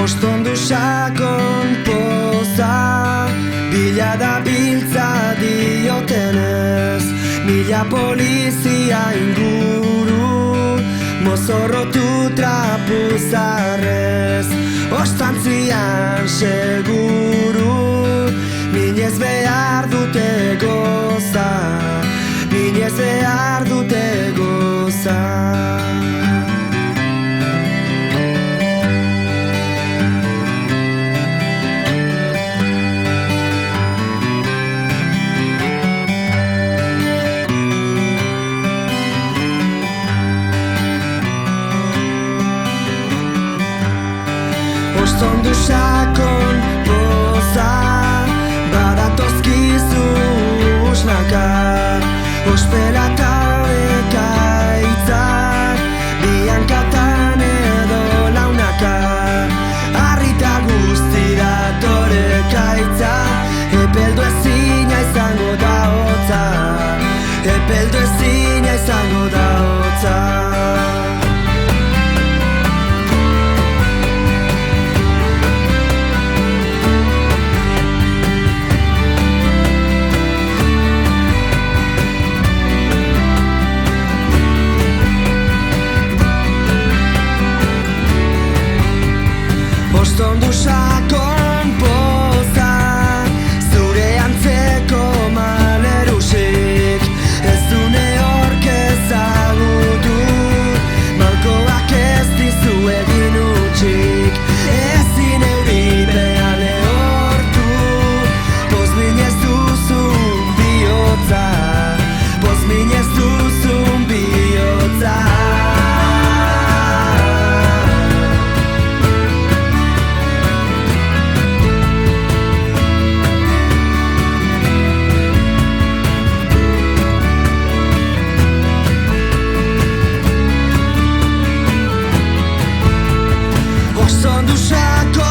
Ostondu sakon poza, bila da biltza diotenez, mila polizia inguru, mozorrotu trapuzarrez. Ostantzian seguru, minez behar dute goza, minez behar dute goza. Ostondu sakon poza, badatozkizu usnaka, ospela eta bekaitzak, biankatan edo launaka. Harrita guztira torekaitza, epeldu ezina izango da hotza, epeldu ezina izango da hotza. Ostondu sakon poza, zure antzeko malerusik, ez dune hork ezagutu, malkoak ez dizu egin utxik. Ezin euripea lehortu, pozminez duzun bihotza, pozminez duzun bihotza. Ostondu sakon